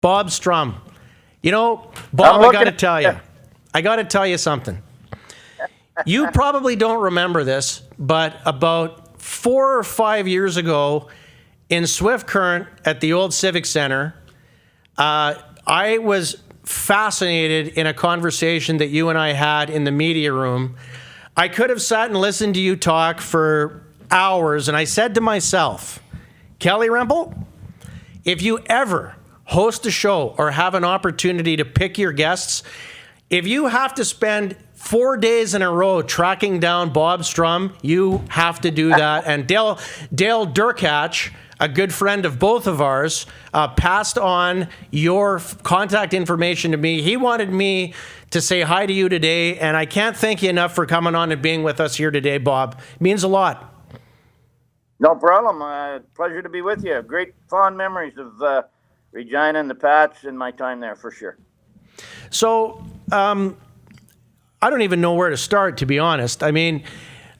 Bob Strumm. You know, I'm Bob, looking at I got to tell you something. You probably don't remember this, but about 4 or 5 years ago in Swift Current at the old Civic Center, I was fascinated in a conversation that you and I had in the media room. I could have sat and listened to you talk for hours, and I said to myself, Kelly Rempel, if you ever host a show or have an opportunity to pick your guests, if you have to spend 4 days in a row tracking down Bob Strumm, you have to do that. And Dale Durkach, a good friend of both of ours, passed on your contact information to me. He wanted me to say hi to you today, and I can't thank you enough for coming on and being with us here today, Bob. It means a lot. No problem. Pleasure to be with you. Great fond memories of Regina and the Pats and my time there for sure. So, I don't even know where to start, to be honest. I mean,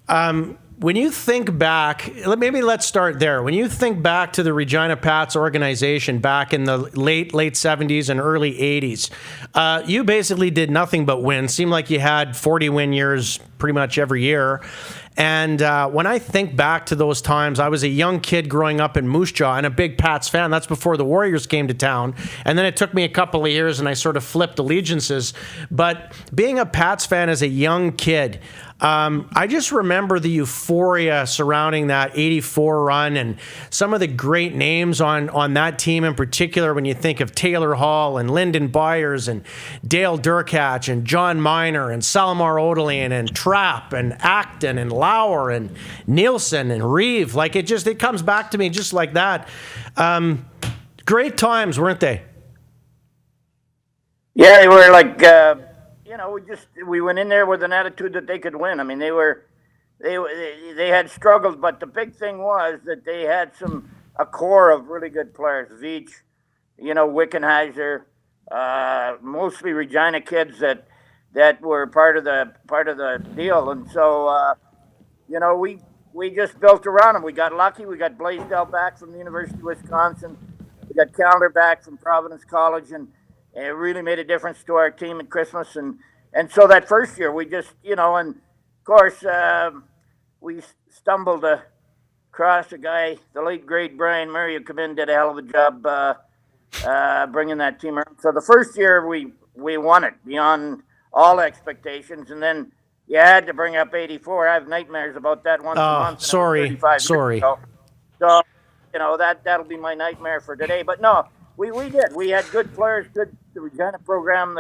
when you think back, maybe let's start there. When you think back to the Regina Pats organization back in the late 70s and early 80s, you basically did nothing but win. Seemed like you had 40 win years pretty much every year. And when I think back to those times, I was a young kid growing up in Moose Jaw and a big Pats fan. That's before the Warriors came to town. And then it took me a couple of years and I sort of flipped allegiances. But being a Pats fan as a young kid, I just remember the euphoria surrounding that 84 run and some of the great names on that team in particular when you think of Taylor Hall and Lyndon Byers and Dale Durkach and John Miner and Salomar Odelian and Trapp and Acton and Lauer and Nielsen and Reeve. Like it comes back to me just like that. Great times, weren't they? Yeah, they were like, we went in there with an attitude that they could win. I mean, they had struggled, but the big thing was that they had a core of really good players. Veach, Wickenheiser, mostly Regina kids that were part of the deal, and so we just built around them. We got lucky. We got Blaisdell back from the University of Wisconsin. We got Calder back from Providence College, and it really made a difference to our team at Christmas. And so that first year, we just, and of course, we stumbled across a guy, the late, great Brian Murray, who came in, did a hell of a job bringing that team around. So the first year, we won it beyond all expectations. And then you had to bring up 84. I have nightmares about that once a month. Sorry. So, that'll be my nightmare for today. But no, we did. We had good players, the Regina program.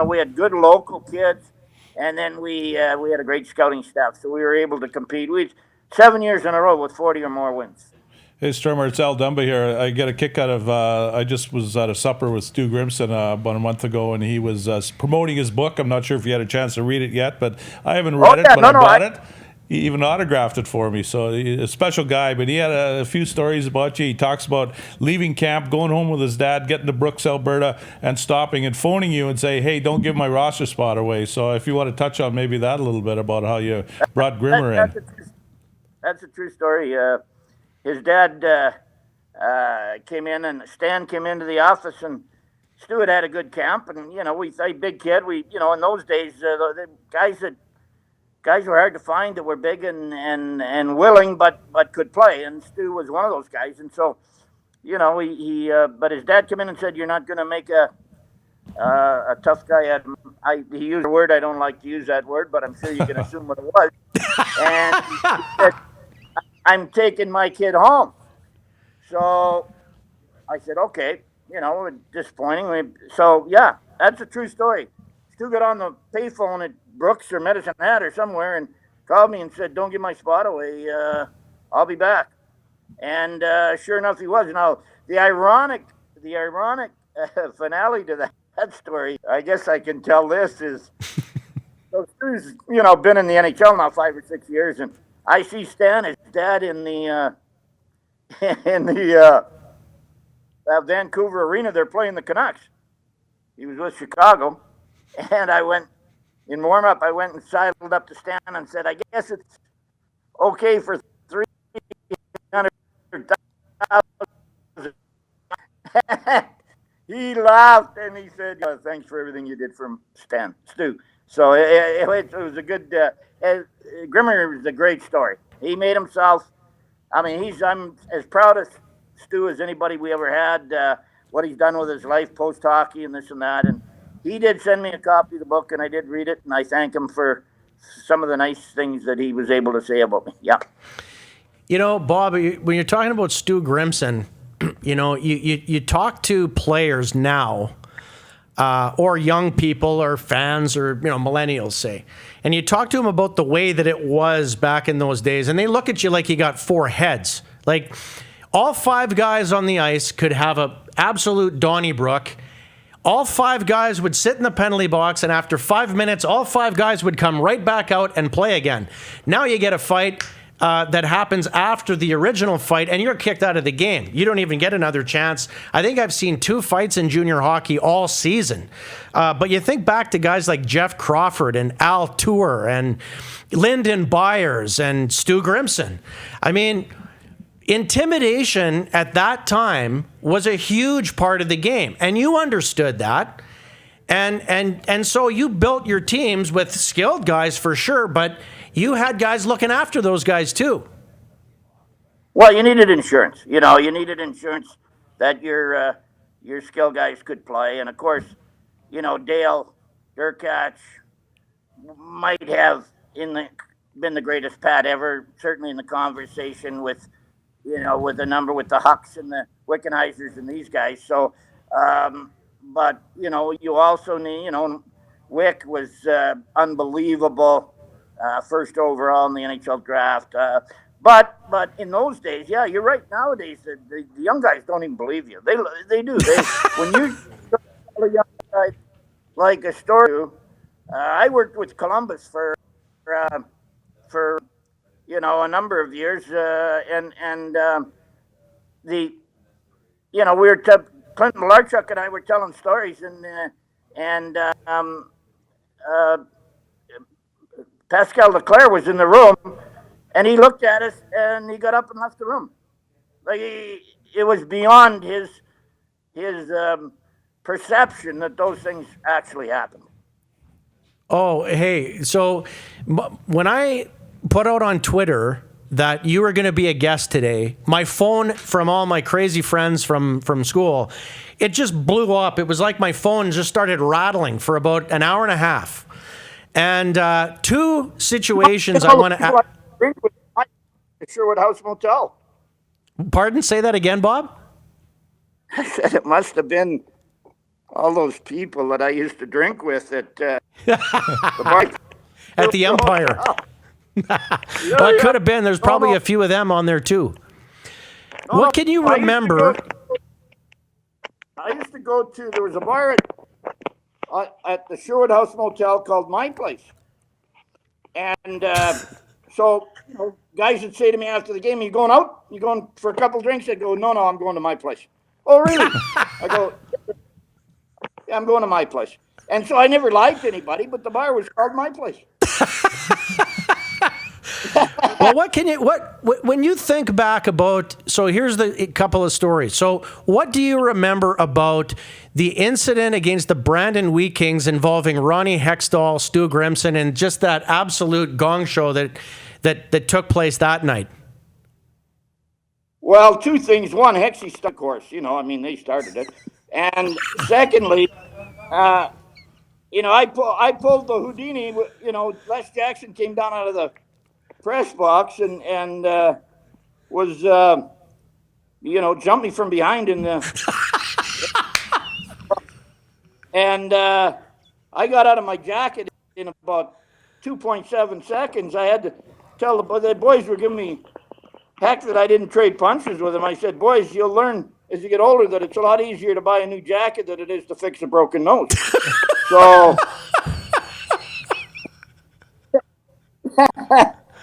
We had good local kids, and then we had a great scouting staff, so we were able to compete. We had 7 years in a row with 40 or more wins. Hey, Strummer, it's Al Dumba here. I get a kick out of, I just was at a supper with Stu Grimson about a month ago, and he was promoting his book. I'm not sure if you had a chance to read it yet, but I haven't read it, but I bought it. He even autographed it for me, so a special guy. But he had a few stories about you. He talks about leaving camp, going home with his dad, getting to Brooks, Alberta, and stopping and phoning you and say, hey, don't give my roster spot away. So if you want to touch on maybe that a little bit about how you brought Grimmer in. That's a true story. His dad came in, and Stan came into the office, and Stu had a good camp. And, we say big kid. In those days, the guys were hard to find that were big and willing, but could play. And Stu was one of those guys. And so, but his dad came in and said, "You're not going to make a tough guy." He used a word, I don't like to use that word, but I'm sure you can assume what it was. And he said, "I'm taking my kid home." So I said, "Okay," disappointing. So yeah, that's a true story. Stu got on the payphone at Brooks or Medicine Hat or somewhere and called me and said, "Don't give my spot away. I'll be back." And sure enough, he was. Now, the ironic finale to that story, I guess I can tell this, is so Stu's been in the NHL now 5 or 6 years, and I see Stan, his dad, in the Vancouver arena. They're playing the Canucks. He was with Chicago. And I went, in warm-up, I went and sidled up to Stan and said, "I guess it's okay for 300,000. he laughed and he said, "Thanks for everything you did for Stu." So it was a good. Grimmer was a great story. He made himself. I mean, I'm as proud of Stu as anybody we ever had. What he's done with his life post hockey and this and that, and he did send me a copy of the book, and I did read it, and I thank him for some of the nice things that he was able to say about me. Yeah. Bob, when you're talking about Stu Grimson, you talk to players now, or young people or fans or, millennials, say, and you talk to them about the way that it was back in those days, and they look at you like you got four heads. Like, all five guys on the ice could have a absolute Donnybrook. All five guys would sit in the penalty box, and after 5 minutes, all five guys would come right back out and play again. Now you get a fight that happens after the original fight, and you're kicked out of the game. You don't even get another chance. I think I've seen 2 fights in junior hockey all season. But you think back to guys like Jeff Crawford and Al Tour and Lyndon Byers and Stu Grimson. I mean, intimidation at that time was a huge part of the game, and you understood that. And so you built your teams with skilled guys for sure, but you had guys looking after those guys too. Well, you needed insurance. You needed insurance that your skilled guys could play, and of course, Dale Durkach might have been the greatest Pat ever, certainly in the conversation with the number with the Hucks and the Wickenheisers and these guys. So, but you also need, Wick was unbelievable, first overall in the NHL draft. But in those days, yeah, you're right. Nowadays, the young guys don't even believe you. They do. When you tell a young guy like a story, I worked with Columbus for a number of years, Clinton Malarchuk and I were telling stories, and Pascal Leclerc was in the room, and he looked at us, and he got up and left the room. Like it was beyond his perception that those things actually happened. Oh, hey, so when I put out on Twitter that you were going to be a guest today, my phone from all my crazy friends from school, it just blew up. It was like my phone just started rattling for about an hour and a half. And 2 situations I want to... The Sherwood House Motel. Pardon? Say that again, Bob? I said it must have been all those people that I used to drink with at the bar. At the Empire. Well, it could have been. There's probably a few of them on there too. What can you remember? I used to go to, there was a bar at the Sherwood House Motel called My Place. And so, guys would say to me after the game, "Are you going out? You going for a couple drinks?" I'd go, no, I'm going to My Place. "Oh, really?" I go, "Yeah, I'm going to My Place." And so I never liked anybody, but the bar was called My Place. Well, when you think back about, so here's a couple of stories. So what do you remember about the incident against the Brandon Wheat Kings involving Ronnie Hextall, Stu Grimson, and just that absolute gong show that took place that night? Well, 2 things. One, Hexie, of course, they started it. And secondly, I pulled the Houdini, Les Jackson came down out of the press box and was, jumped me from behind in the... And I got out of my jacket in about 2.7 seconds. I had to tell the boys were giving me heck that I didn't trade punches with them. I said, "Boys, you'll learn as you get older that it's a lot easier to buy a new jacket than it is to fix a broken nose." So,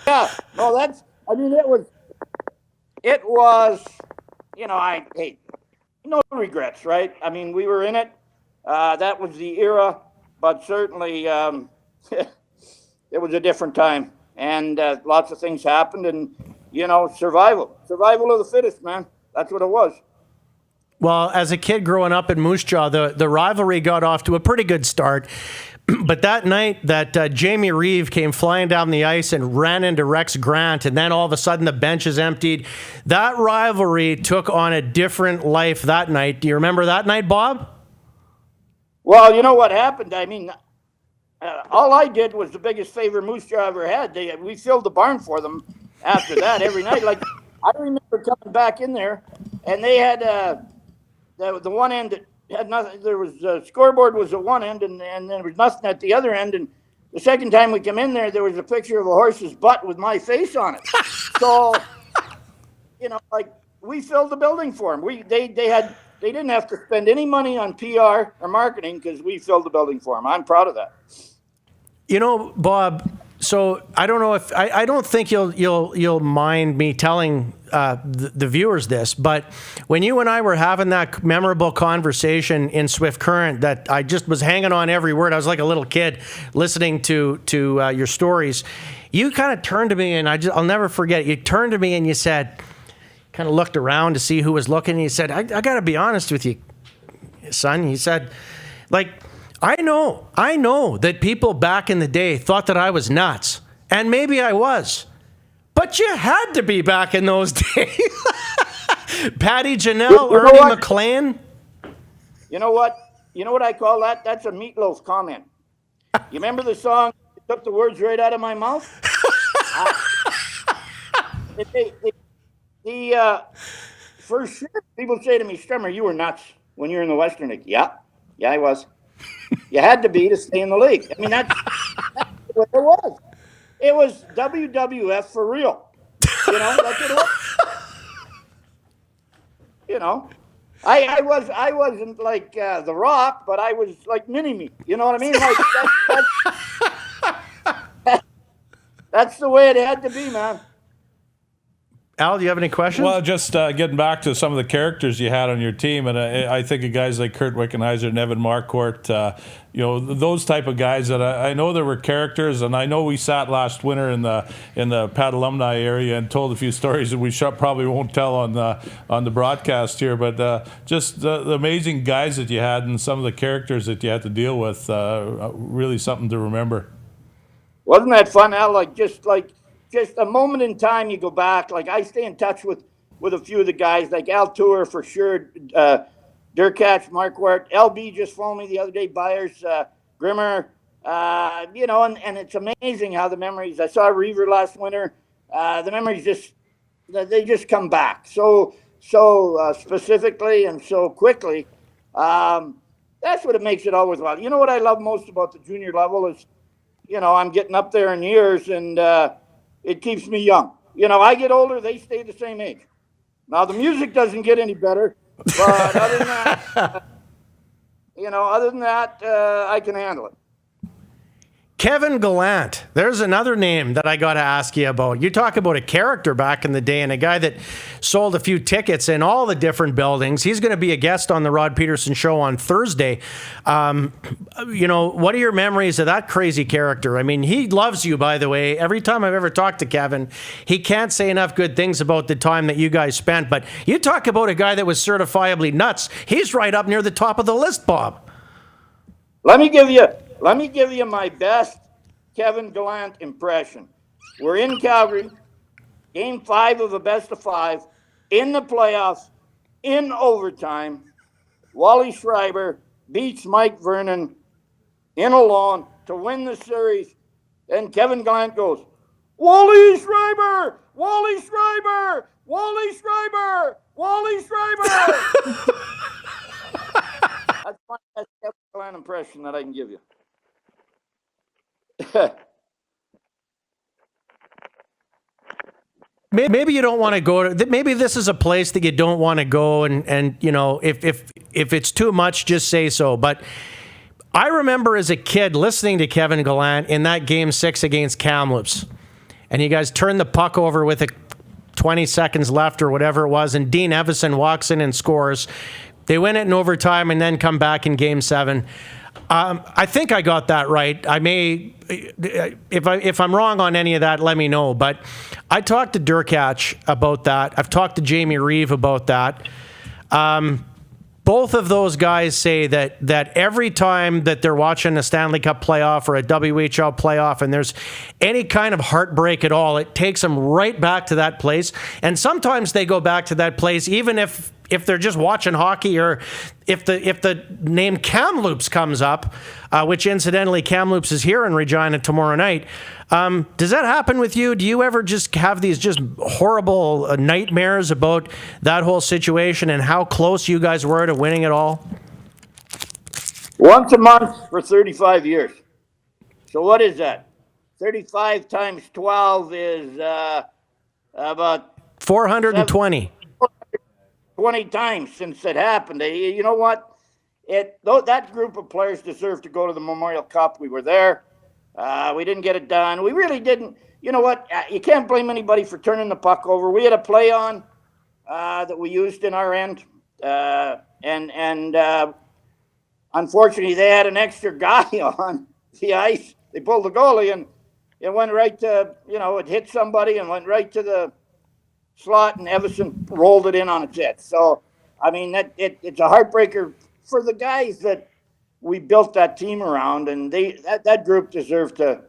yeah, no, it was, no regrets, right? I mean, we were in it. That was the era, but certainly it was a different time, and lots of things happened, and survival of the fittest, man. That's what it was. Well, as a kid growing up in Moose Jaw, the rivalry got off to a pretty good start. But that night that Jamie Reeve came flying down the ice and ran into Rex Grant, and then all of a sudden the bench is emptied, that rivalry took on a different life that night. Do you remember that night, Bob? Well, you know what happened? I mean, all I did was the biggest favor Moose Jaw ever had. We filled the barn for them after that every night. Like, I remember coming back in there, and they had the one end that had nothing. There was the scoreboard was at one end, and there was nothing at the other end. And the second time we come in there, there was a picture of a horse's butt with my face on it. So, you know, like, we filled the building for them. They didn't have to spend any money on PR or marketing because we filled the building for them. I'm proud of that. You know, Bob. So I don't know if I don't think you'll mind me telling the viewers this, but when you and I were having that memorable conversation in Swift Current, that I just was hanging on every word. I was like a little kid listening to your stories. You kind of turned to me, and I'll never forget it. You turned to me and you said, kind of looked around to see who was looking. And you said, I got to be honest with you, son. He said, like, I know that people back in the day thought that I was nuts, and maybe I was, but you had to be back in those days. Patty Janelle, Ernie McLean. You know what? You know what I call that? That's a Meatloaf comment. You remember the song, "It Took the Words Right Out of My Mouth"? For sure, people say to me, "Strummer, you were nuts when you were in the Western League." Yeah, I was. You had to be to stay in the league. I mean, that's what it was. It was WWF for real. You know, that's what it was. You know, I wasn't like The Rock, but I was like Mini-Me. You know what I mean? Like that's the way it had to be, man. Al, do you have any questions? Well, just getting back to some of the characters you had on your team, and I think of guys like Kurt Wickenheiser and Evan Marquardt, you know, those type of guys that I know there were characters, and I know we sat last winter in the Pat alumni area and told a few stories that we probably won't tell on the broadcast here, but just the amazing guys that you had and some of the characters that you had to deal with, really something to remember. Wasn't that fun, Al? Just a moment in time, you go back. Like, I stay in touch with a few of the guys, like Al Tour for sure, Durkach, Marquardt, LB just phoned me the other day, Byers, Grimmer, you know, and it's amazing how the memories. I saw Reaver last winter. The memories just come back so specifically and so quickly. That's what it makes it all worthwhile. You know what I love most about the junior level is, you know, I'm getting up there in years, and it keeps me young. You know, I get older, they stay the same age. Now, the music doesn't get any better, but other than that, I can handle it. Kevin Gallant. There's another name that I got to ask you about. You talk about a character back in the day and a guy that sold a few tickets in all the different buildings. He's going to be a guest on the Rod Pedersen Show on Thursday. You know, what are your memories of that crazy character? I mean, he loves you, by the way. Every time I've ever talked to Kevin, he can't say enough good things about the time that you guys spent. But you talk about a guy that was certifiably nuts. He's right up near the top of the list, Bob. Let me give you my best Kevin Gallant impression. We're in Calgary, Game 5 of a best-of-5, in the playoffs, in overtime. Wally Schreiber beats Mike Vernon in alone to win the series. Then Kevin Gallant goes, "Wally Schreiber! Wally Schreiber! Wally Schreiber! Wally Schreiber!" That's my best Kevin Gallant impression that I can give you. Maybe you don't want to go to. Maybe this is a place that you don't want to go, and you know, if it's too much, just say so. But I remember as a kid listening to Kevin Gallant in that Game 6 against Kamloops, and you guys turned the puck over with 20 seconds left or whatever it was, and Dean Evison walks in and scores. They win it in overtime and then come back in Game 7. I think I got that right. I may, if I'm wrong on any of that, let me know. But I talked to Durkach about that. I've talked to Jamie Reeve about that. both of those guys say that every time that they're watching a Stanley Cup playoff or a WHL playoff and there's any kind of heartbreak at all, it takes them right back to that place. And sometimes they go back to that place even if they're just watching hockey, or if the name Kamloops comes up, which incidentally Kamloops is here in Regina tomorrow night. Does that happen with you? Do you ever just have these just horrible nightmares about that whole situation and how close you guys were to winning it all? Once a month for 35 years. So what is that? 35 times 12 is about 420. 20 times since it happened. You know what? That group of players deserved to go to the Memorial Cup. We were there. We didn't get it done. We really didn't. You know what? You can't blame anybody for turning the puck over. We had a play on that we used in our end, and unfortunately, they had an extra guy on the ice. They pulled the goalie, and it went right to, it hit somebody and went right to the slot, and Everson rolled it in on its head. So, I mean, it's a heartbreaker for the guys that we built that team around, and that group deserved to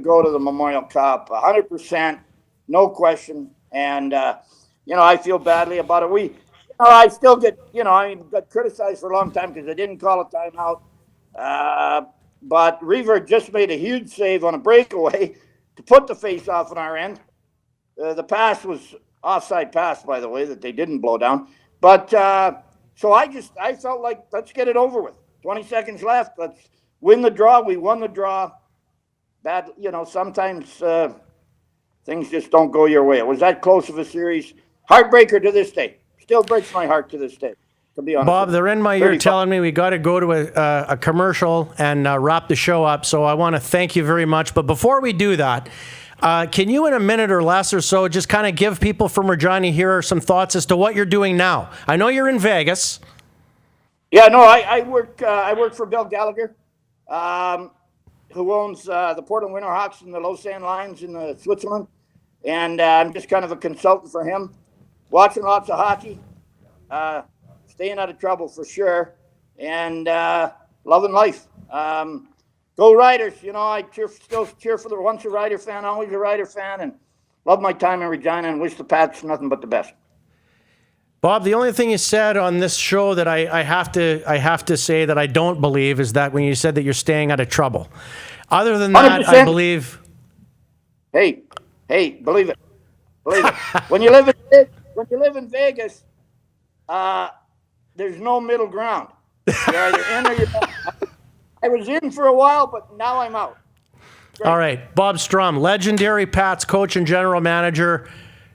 go to the Memorial Cup, 100%, no question. And I feel badly about it. I still get, got criticized for a long time because I didn't call a timeout. But Reaver just made a huge save on a breakaway to put the face off on our end. The pass was offside pass, by the way, that they didn't blow down. But so I felt like, let's get it over with. 20 seconds left. Let's win the draw. We won the draw. Bad, sometimes things just don't go your way. It was that close of a series. Heartbreaker to this day. Still breaks my heart to this day, to be honest. Bob, they're in my ear telling me we got to go to a commercial and wrap the show up. So I want to thank you very much. But before we do that, can you, in a minute or less or so, just kind of give people from Regina here some thoughts as to what you're doing now? I know you're in Vegas. Yeah, no, I work for Bill Gallagher, who owns the Portland Winterhawks and the Lausanne Lions in Switzerland. And I'm just kind of a consultant for him, watching lots of hockey, staying out of trouble for sure, and loving life. Go Riders. I still cheer for once a Rider fan, always a Rider fan, and love my time in Regina and wish the Pats nothing but the best. Bob, the only thing you said on this show that I have to say that I don't believe is that when you said that you're staying out of trouble. Other than that, 100%. I believe. Hey, believe it. Believe it. When you live in Vegas, there's no middle ground. You're either in or you're out. I was in for a while, but now I'm out. Great. All right, Bob Strumm, legendary Pats coach and general manager.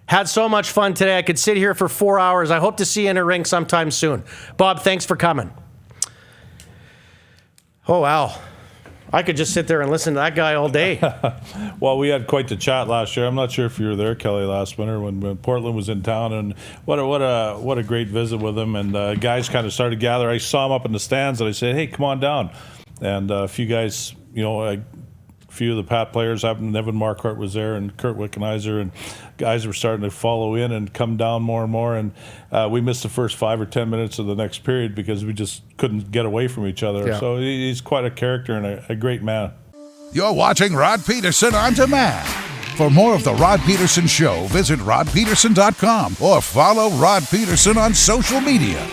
Had so much fun today. I could sit here for 4 hours. I hope to see you in a rink sometime soon. Bob, thanks for coming. Oh, wow. I could just sit there and listen to that guy all day. Well, we had quite the chat last year. I'm not sure if you were there, Kelly, last winter when Portland was in town, and what a great visit with him. And guys kind of started to gather. I saw him up in the stands, and I said, "Hey, come on down." And a few guys, a few of the Pat players, Evan Marquardt was there, and Kurt Wickenheiser, and guys were starting to follow in and come down more and more. And we missed the first 5 or 10 minutes of the next period because we just couldn't get away from each other. Yeah. So he's quite a character and a great man. You're watching Rod Pedersen On Demand. For more of The Rod Pedersen Show, visit rodpedersen.com or follow Rod Pedersen on social media.